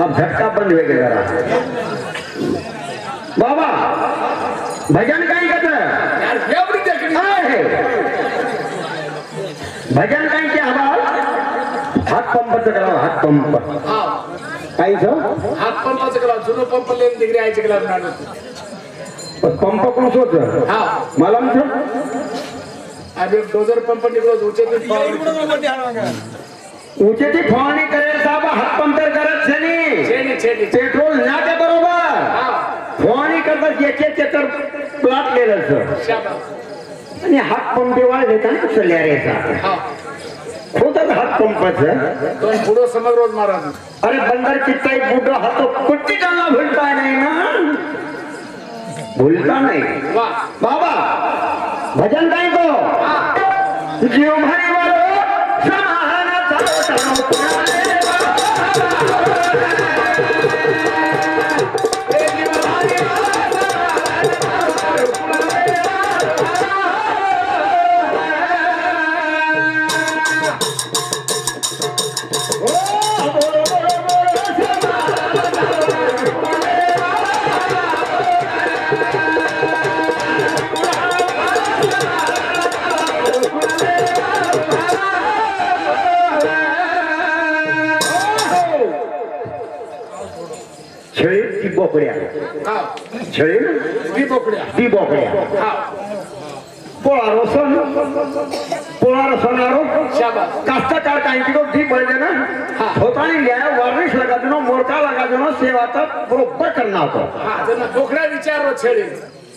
अब झटका बंद हो गया जरा बाबा भजन कहीं करते यार फेवरी देखनी है भजन कहीं क्या हवा हात पंप करा हात पंप हां काही छो हात पंपाचं कला जुनो पंप लेन डिग्री आहे कला बनाडो पंप कोण होत हां मला म्हणतो अबे डोजर पंप निघलो ऊंचे ती फवारणी करेल साहेब हात पंप करत छेनी पेट्रोल ना ते बरोबर हां फवारणी करतात याचे तर प्लॉट केलं सर शाबास आणि हात पंप वाळ देताना सल्यारेचा हां होतात हात पंपाचं दोन पुढं समोर रोज महाराज अरे बंदर कितना एक बूढ़ा हाथ तो कुट्टी डालना भूलता नहीं ना भूलता नहीं वाह बाबा भजन गाय को जीव भरी वालो समाहना चाहो बोकड्या छळे ती बोकड्या हां पोळारो सणारो शाबास कास्तकार काही धी बळदे ना होतानी लिया वार्निश लगा देनो मोरका लगा देनो सेवा तर बरोबर करना होतो हां जण बोकड्या विचारो छेडी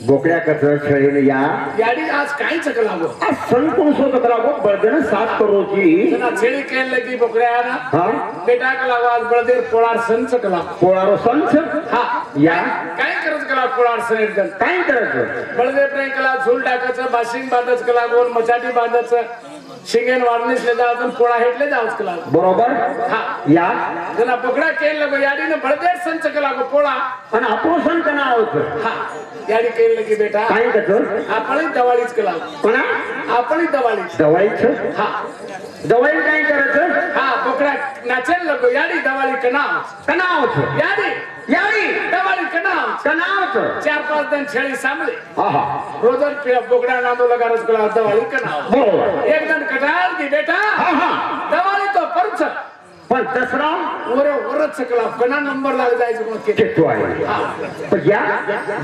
बोकड्या कसं छळीने या याडी आज काही चकला गो आज सण कोण सोत करावो बळदे ना 7 करोची जना छेडी केल लगी बोकड्या ना हां बेटा कला आवाज बळदेर पोळार संच कला पोळारो संच हां या काय करत कला पोळार सण एकदम काय करायचं बळदेर प्रेम कला झूल टाकायचं बाशिंग बांधायचं कला गोल मचाटी बांधायचं शिंगेन वारणीस ले जावं पोळा हेटले जावं कला बरोबर हां या जना बोकड्या केल लगो याडीने बळदेर संच कला गो पोळा आणि आपण सण कना होत हां याडी केल लगी बेटा काय करतो आपण दवाळीच कला कोणा आपण दवाळीच दवाईचं हां दवाई काय करायचं हां बोकड्या नाचेल लगो याडी दवाळी कना कनावच याडी दवाळी कना कनावच 4-5 दिन छेडी सांभळे आहा रोजन बोकड्या नांदो लगा रसगुल्ला दवाळी कना बरोबर एक दिन कटाल की बेटा आहा दवाळी तो परच पण दसरा वरच सकला कना नंबर लाग जायचं कोण के तो आहे पण या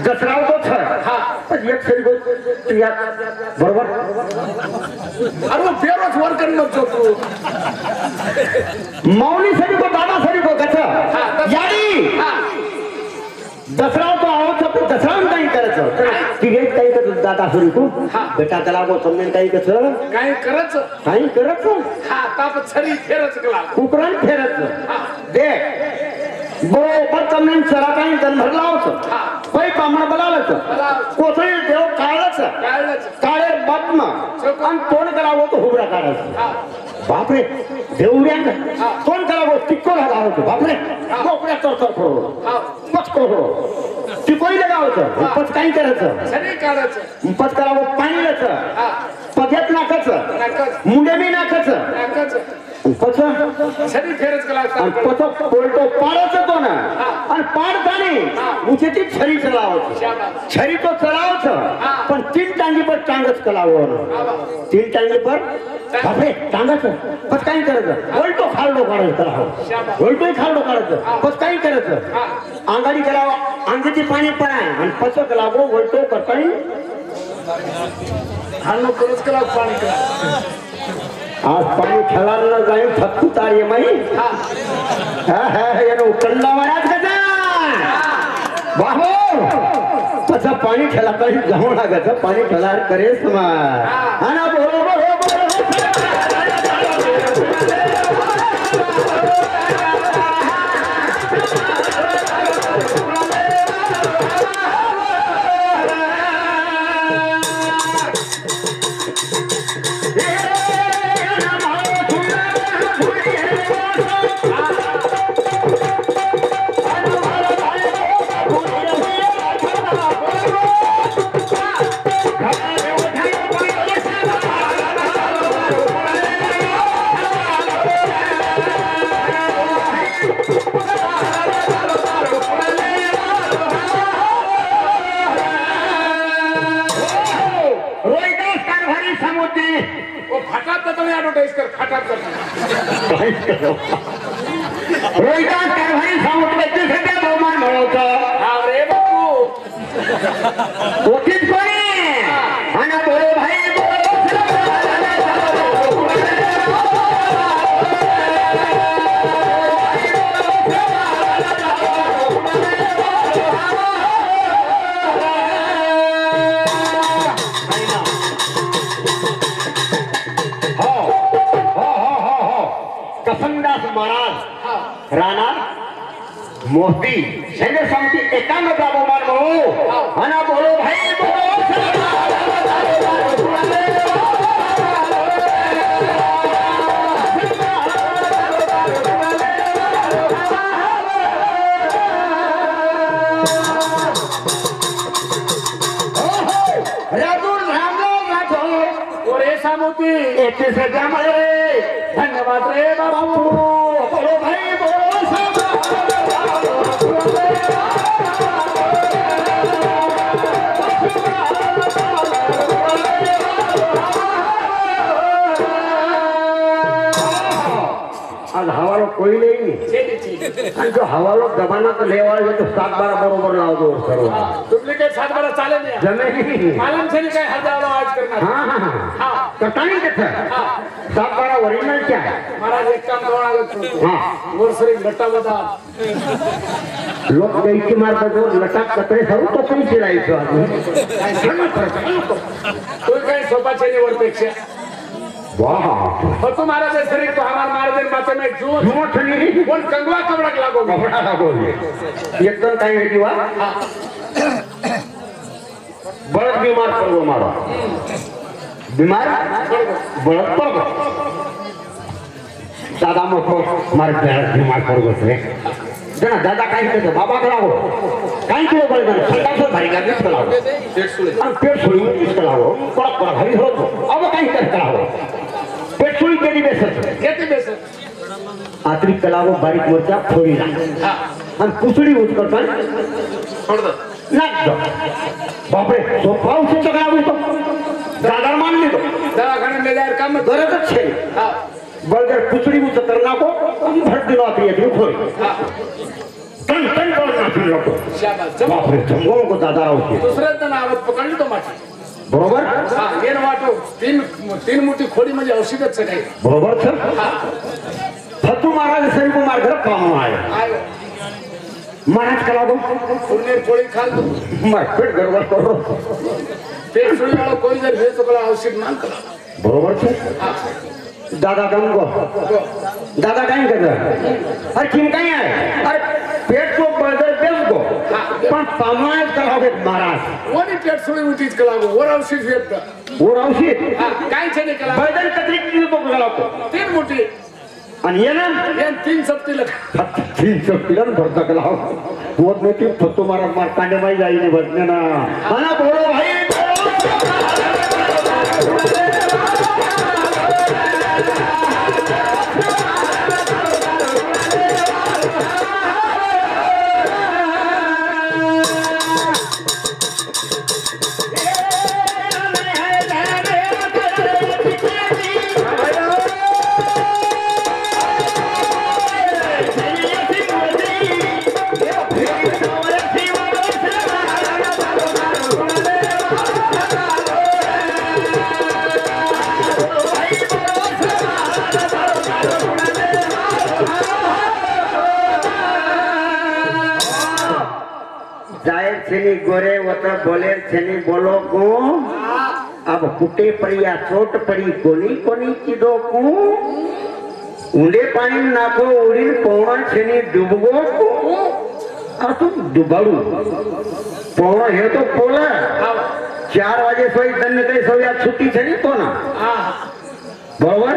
दसरा तो छ हां पण एक सरी तू या बरोबर अरे फेरोच वर करून तू मौनी सरी को दादा सरी को कथा याडी हां दसरा तो आवत पण दसरा नाही करायचं तिघे काही करत दादा सरी को बेटा त्याला को समजून काही कसं काय करच काही करत हां ताप छरी फेरच कला कुकरान फेरत दे बरोबर तुम्ही सरा काही दन भरला होत पै पामण बलालच कोसळी देव काळच काळे बातम आणि तोंड करावं तो हुबरा काढायचं बापरे देवड्यांग तोंड करावं तिक्को झाला होतो बापरे कोकड्या तर करो पच करो तिकोई लगावचं पच काही करायचं छरी काढायचं पच करावं पाणीचं पग्यात नाकाचं मुंडे मी नाकाचं पच छरी फेरच कला पच पोलटो पाडायचं तो ना आणि पाडताने उचेची छरी चलावत छरी तो चलावत पण 3 टांगी पर टांगच कलावर 3 टांगी पर बापरे टांगाचं पच काही करायचं बोलतो खालडो काढायचं कलाव बोलतोय खालडो काढायचं पच काही करायचं अंगाडी करावं अंगाची पाणी पडाय आणि पच कलावो बोलतो करताय हानो करच कला पाणी कला आज पाणी खेळायला जाईल थक्कू तारी माई यानं उकळला वाढाच कसा बाहो तसं पाणी खेळा काही जाऊ लागायचं पाणी खेळा करे समाज आणि बरोबर खाटात तर ऍडव्हर्टाईज कर खाटात तर रोहिदास कारभारी सामुदायिक सध्या बहुमान मिळवतं रे बापू कोठीच कोणी आणि बोले भाई कसमदास महाराज राणा मोती सैन्य समिती एकांत बहुमान म्हणू आणि बोलो भाई धन्यवाद रे बाबू बोलो भाई बोलो आज हवालो कोई नहीं जो हवालो दबाना तो लेवा तो 7-12 बरोबर लाव दो सर्व डुप्लिकेट 7-12 चाले नहीं जमे मालूम से नहीं काय हजार आज करना हाँ तो टाइम कितना 7-12 ओरिजिनल क्या है महाराज एक काम करना आगत हाँ गोरसरी लट्टा बता लोग गई की मार बजो लटक कतरे सब तो कहीं चिलाई तो कोई काही सोपा चेने वर पेक्षा वाह और तू महाराज शरीर तो हमारे महाराज माथे में जो झूमो छनी कौन कंगवा कबड़क लागो कपड़ा लागो एकदम टाइम है जीवा बड़क बीमार पड़ो मारो बीमार बड़क पड़ो दादा मोको मारे बेहद बीमार पड़ो से जना दादा काई कहते बाबा कलाओ काई किलो बड़े जना संतान से भाई का किस कलाओ पेट सुई किस कलाओ बड़ा बड़ा भाई हो तो अब काई कर कलाओ पेट सुई के लिए किती बेस आतरी कलाओ बारीक मोर्चा फोड़ीला हम कुसड़ी उठ करता छोड़ दो नाक दो बाप रे सोफा उसे चकरावू तो दादा मान ले दो दवाखाने में जाकर काम गरज छे हां बर्गर कुसड़ी उठ करना को भर दिनो आती है थोड़ी टन टन करना फिर लोग शाबाश बाप रे जंगलों को दादा होती दुसऱ्या दिन आवत पकडली तो माठी बरोबर हां येन वाटो तीन मोठी खोडी म्हणजे औषधच आहे बरोबर सर हां फतू महाराज सही को मार घर काम आए आयो महाराज कला दो पुणे पोळी खाल दो मार पेट गड़बड़ करो पेट सुई वाला कोई जर भेज तो कला औषध मान करा बरोबर सर हां दादा कम को दादा कहीं कर रहा अरे किम कहीं आए अरे पेट को बर्गर बेच दो पण पामाय करावे महाराज कोणी पेट सुई उठीच कला वर औषध भेट वो रावशी हां काय छने कला बर्गर कतरी की तो कला को तीन मोठी आणि ये ना ये तीन सप्ती लग 300 किलो भरता कला वो में की फतो महाराज मार कांडे माई जाई ने बसने ना आना बोलो भाई जायर छेनी गोरे वत बोले छेनी बोलो को अब कुटे परिया चोट पड़ी कोनी कोनी किदो को ऊंडे पानी नाखो उड़ीन पौना छेनी डूबगो को आ तुम डुबाड़ू पौना है तो पोला 4 वाजे सोई दन कई सोया छुट्टी छेनी तो ना बरोबर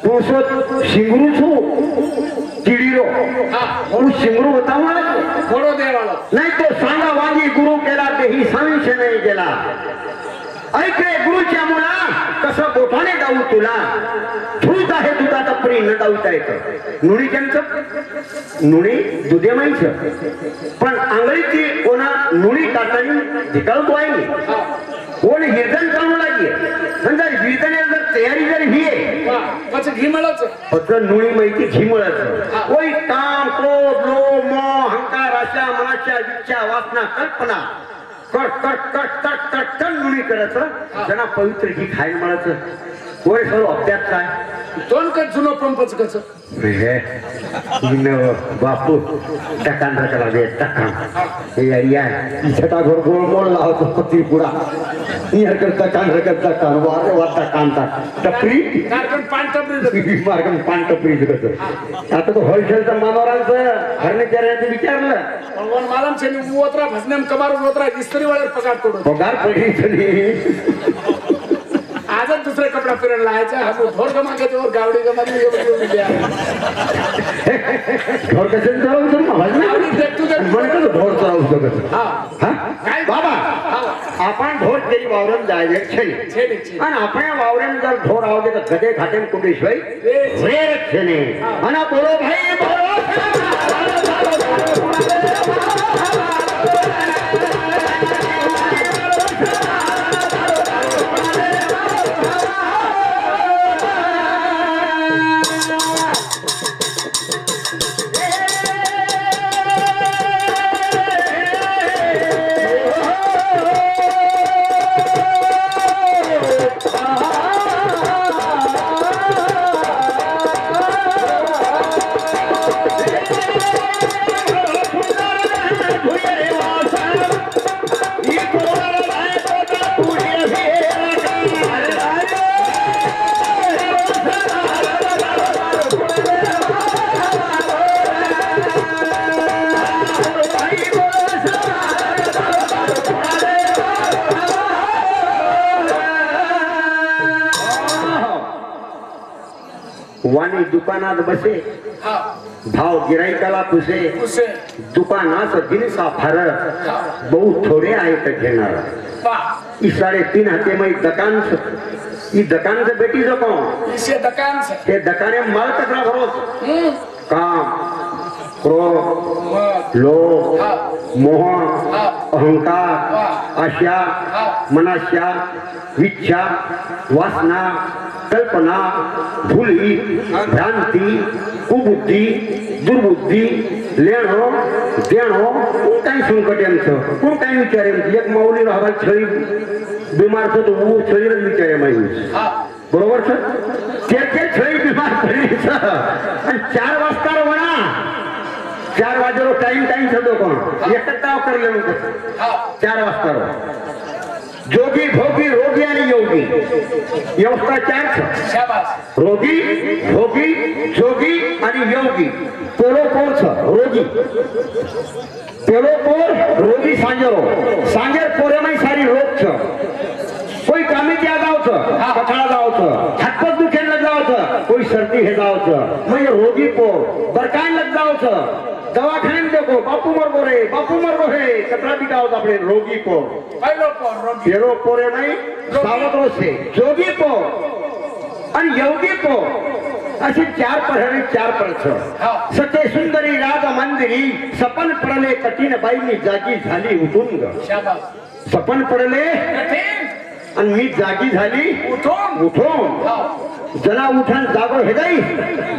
तू सो सिंगरू छू चिड़ीरो હું સિંગરું બતાવું ઘોડો દેવાળો નહીં તો સાંગા વાંગી ગુરુ કેલા તે ही सांग से नहीं गेला ऐके गुरुच्या मुला कसं बोटाने दाऊ तुला ठूत आहे तुझा तपरी न दाऊता येत नुणी केमचं नुणी दुधे माईचं पण आंगळीची कोणा नुणी काढतानी ढिकळतो आहे कोण कीर्तन करू लागेल जर कीर्तन तयारी जर ही आहे પછી ઘી મળે છે फक्त नुळी माहिती घी मिळत કોઈ काम क्रोध लोभ मोह अहंकार आशा मनाच्या इच्छा वासना कल्पना cut cut cut cut cut cut नुळी करायचं त्यांना पवित्र घी खायला मिळायचं कोण सर्व अभ्यास काय दोन कट जुनो पंपच कसं बापू टकान रकाला दे टकान छटा घोर गोळ मोळ लावतो पती पुरा टकान रकत टकान वारे वाटा कांता टपरी कारण पान टपरी मार्गम पान टपरी आता तो होलसेलचं मानवरांचं फर्निचर विचारलं भगवान मालम છે ને ઓતરા ભસનેમ કમાર ઓતરા ઇસ્ત્રી વાળા પગાર તોડો पगार पडी आजच दुसरे कपडा फिरण लायचा हा ढोर गमा घेतो गावडी गमा ढोर कसं चालवतो म्हणतो ढोर चालवतो कसं काय बाबा आपण ढोर तरी वावरण जायचे आणि आपण वावरण जर ढोर आवडे तर गदे खाते कुठेशिवाय छेने आणि बोलो भाई बोलो वाणी दुकानात बसे भाव गिराईकाला पुसे दुकानात जिनिसा फरक बहुत थोडे आहेत घेणार ई 3.5 हाते में दुकान ई दुकान से बेटी जो कौन इसे दुकान से ते दुकाने माल कचरा भरोस काम क्रोध लोभ मोह अहंकार आशा मनाशा इच्छा वासना कल्पना भूली भ्रांति कुबुद्धि दुर्बुद्धि लेणो देणो काही संकट यांचं कोण काही विचारेल एक माऊली राहावा छळी बिमार तो वो छळीच विचारे माहिती बरोबर सर ते छळी बिमार पडलीच आणि 4 वाजता वणा 4 वाजेलो टाइम सदो कोण एकटाव करले नको 4 वाजता जोगी भोगी रोगी आणि योगी व्यवस्था 4 शाबास रोगी भोगी जोगी आणि योगी पेलो कोण रोगी पेलो कोण रोगी सांजेर पोरे में सारी रोग कोई कामी त्या जावचं कथाळा जावचं हातपाय दुखेला जावचं कोई सर्दी हे जावचं म्हणजे रोगी पोर बरकाय लग जावचं दवाखाने देखो बापू मर रे कतरा बिकावत आपले रोगी पोर पहिलो पोर रोगी पेलो पोरे नाही सावत रोसे जोगी पोर आणि योगी पोर अशी 4 प्रहरी 4 परछ सते सुंदरी राज मंदिरी सपन पडले कठीण बाईनी जागी झाली उठून ग शाबास सपन पडले कठीण आणि मी जागी झाली उठून जना उठन जागो हे गई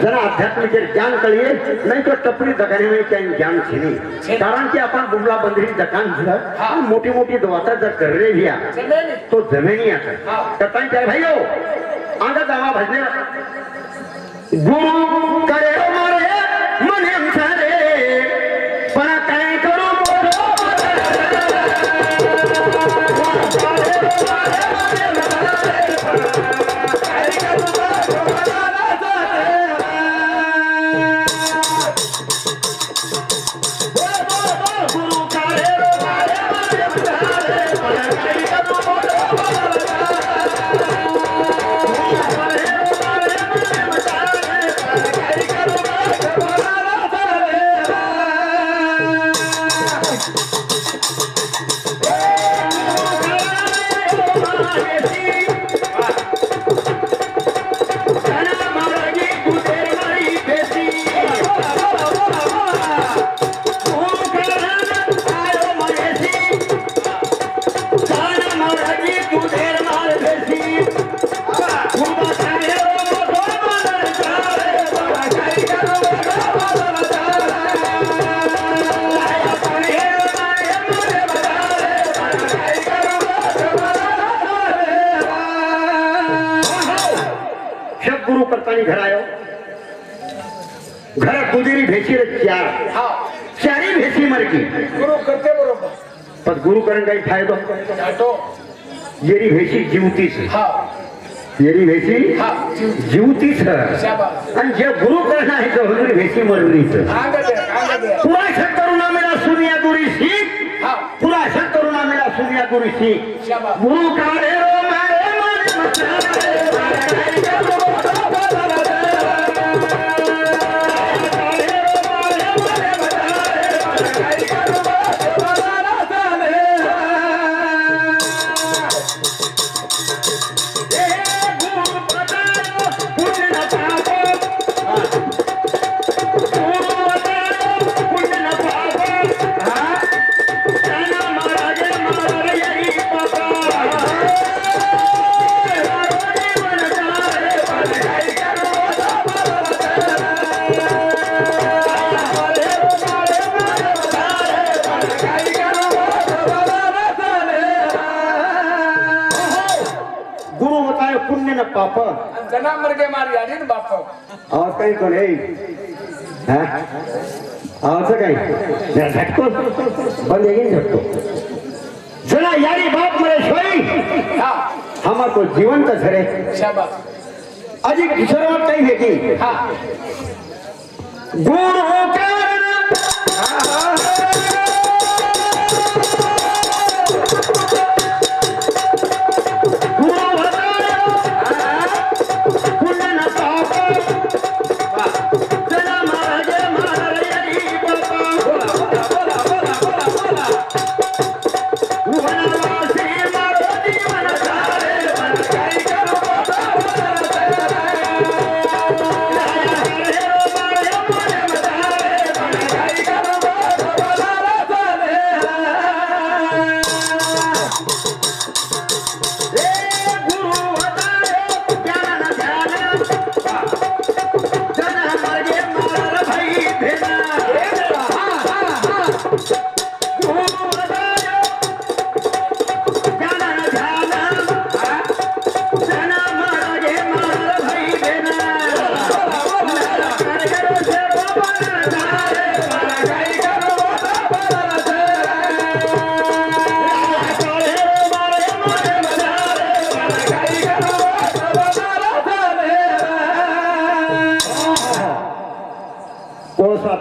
जना आध्यात्मिक ज्ञान कळिए नहीं तो टपरी दकाने में क्या ज्ञान छीनी कारण की अपन बुमला बंदरी दुकान है मोटी मोटी दवाता जर कर रहे लिया तो जमीनी आता कताई क्या भाइयों आगे दावा भजने गुरु करे मारे मने सारे पण काय करू પોતાની ઘર આવ્યો ઘરે કુદીરી ભેસી ચાર હા ચારી ભેસી મરકી ગુરુ કરતે બરોબર પણ ગુરુ કરીને કઈ ફાયદો તો જેરી ભેસી જીવતી છે હા જેરી ભેસી હા જીવતી છે શાબાશ અને જે ગુરુ કરના હે તો હજુરી ભેસી મરવી છે આંગદે પૂરા શંકરુના મેળા સુનિયા ગુરી શીખ હા પૂરા શંકરુના મેળા સુનિયા ગુરી શીખ શાબાશ ગુરુ કાઢે રો મારે મારે पापा जना मर गए मारी यारी ने बाप और कहीं तो नहीं हाँ और से कहीं झटको बंदेगी झटको जना यारी बाप मरे सोई हाँ हमार तो जीवन का झरे शाबाश अजी किशोरवाद कहीं भेजी हाँ गुरु कारण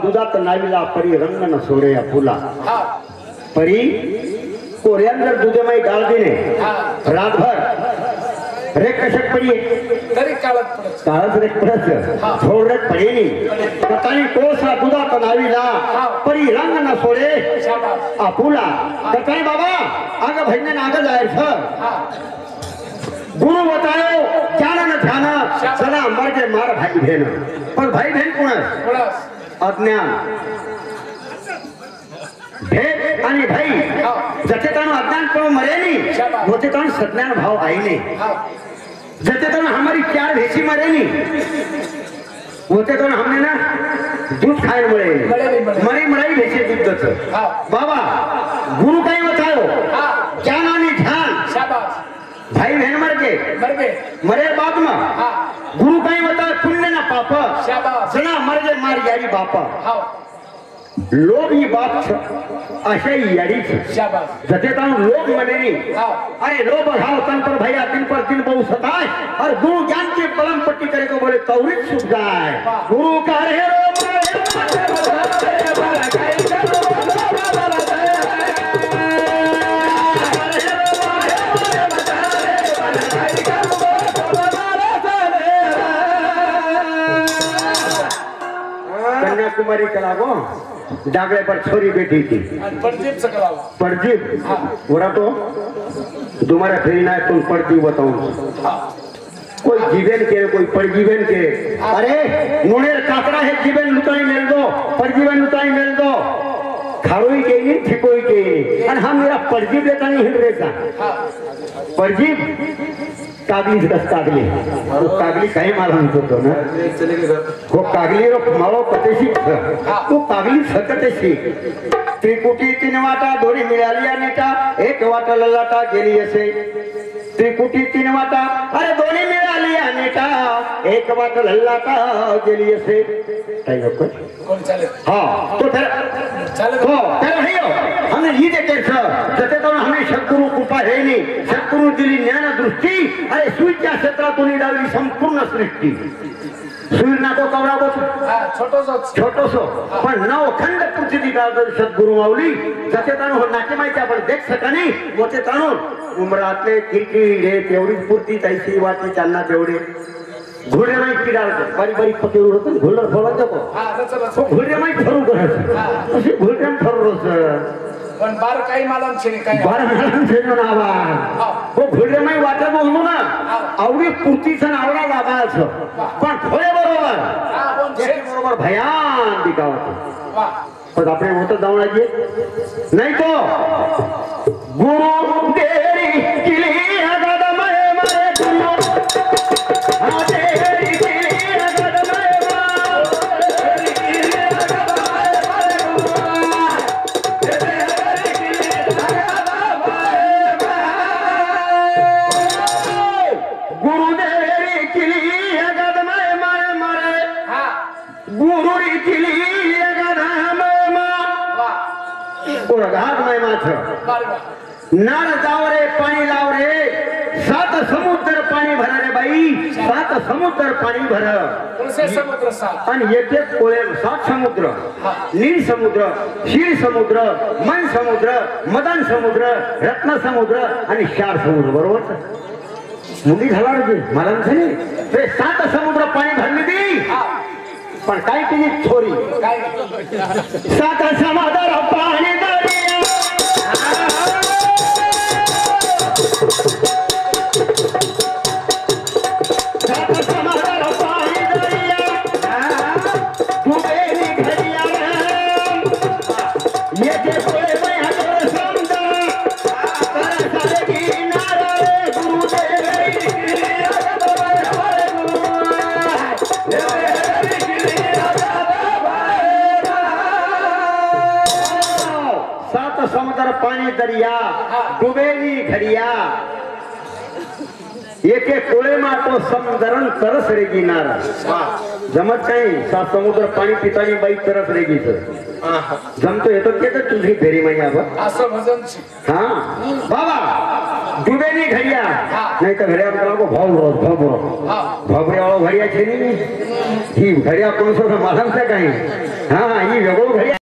दुधात नाविला परी रंग न सोरे या फुला हाँ परी कोरियंदर दूधे में डाल देने हाँ रात भर रेक कशक पड़ी तरी कालत पड़े कालत रेक पड़े हाँ छोड़ रेक पड़ी नहीं कतानी कोसा दुधात नाविला हाँ परी रंग न सोरे शाबाश आ फुला कतानी बाबा आगे भजने न आगे जाए सर हाँ गुरु बताओ जाना न ध्याना सना मर के मार भाई बहन पर भाई बहन कौन है पुरस अज्ञान भेद आणि भाई जते तन अज्ञान को मरे नहीं होते तन सज्ञान भाव आई नहीं जते तन हमारी चार भेसी मरे नहीं होते तन हमने ना दूध खाए मरे मरी मराई भेसी दूध दच बाबा गुरु काही बताओ ज्ञान आणि ध्यान शाबाश भाई बहन मर गए मरे बाद में गुरु काही बताओ पुण्य ना पाप शाबाश जना मर गए मार यारी बापा हाँ लोभ ही बात अशा यारी शाबाश जते तन लोभ मने नहीं हाँ अरे लोभ भाव तन पर भैया दिन पर दिन बहु सताए और गुरु ज्ञान की पलम पट्टी करे को बोले तौरीत सुख जाए गुरु का रे कन्याकुमारी कलागो डागले पर छोरी बैठी थी परजीप से कराओ परजीप बोरा तो तुम्हारा फेरीना है तुम परजीव बताओ कोई जीवन के कोई परजीवन के अरे मुनेर काकड़ा है जीवन लुटाई मेल दो परजीवन लुटाई मेल दो खारोई के नहीं ठिकोई के नहीं और हम मेरा परजीव लेता नहीं हिल रेसा परजीव कागली दस कागली वो कागली काही मालूम होतो ना वो कागली रो माळो कतेशी तो कागली सकतेशी त्रिकुटी तीन वाटा दोरी मिळाली आणि ता एक वाटा ललाटा गेली असे त्रिकुटी तीन वाटा अरे दोन्ही मिळाली अनेका एक वाट लल्लाटा गेली असे काही नको कोण चालेल हाँ तो फिर चालेल हो फिर नहीं हो हमने ये देखे सर जते तो हमने सद्गुरु कृपा है नहीं सद्गुरु दिली ज्ञान दृष्टी अरे सुईच्या क्षेत्रातून निडावली संपूर्ण सृष्टी सूर्य ना तो कवरा बसो छोटोसो पण नव खंड पृथ्वी गाजर सद्गुरु माऊली जते ताणू नाके माहिती आपण देख सका नाही मोठे ताणून उमरातले किरकिरे तेवढीच पुरती तैसी वाटी त्यांना तेवढे घोडे माहिती किडाळ बारी बारी पकेरू होतं घोडर फळत जातो घोडे माहिती फरू करत अशी घोडे फरू पण बार काही मालम छे काही बार मालम छे ना आवा हो घोडे माहिती वाटत बोललो ना आवडी पुरतीचा आवडा लागायचं पण फळे बरोबर भयान दिखावा पण आपण होतं जाऊन नाही तो गुरु देरी किली अगदमय मरे गुरु नार जाव रे पाणी लाव रे सात समुद्र पाणी भर रे बाई सात समुद्र पाणी भर समुद्र सात आणि एक एक कोळे सात समुद्र नील समुद्र क्षीर समुद्र मन समुद्र मदन समुद्र रत्न समुद्र आणि क्षार समुद्र बरोबर मुली झाला रे मला नाही ते सात समुद्र पाणी भरली ती पण काय केली छोरी सात समुद्र पाणी दरिया समुद्र पानी दरिया डुबेली घड़िया एक एक कोळे मातो समदरण तरस रे गिनार जमत काही सात समुद्र पाणी पितानी बाई तरस रे गीत जमतो येतो ते तर तुझी फेरी माही आपण असं भजन हाँ बाबा डुबेली घड़िया नहीं तो घड़िया को भवरे वाला घड़िया छे नहीं ही घड़िया कौन सा मालूम से कहीं हाँ ये वेगळो घड़िया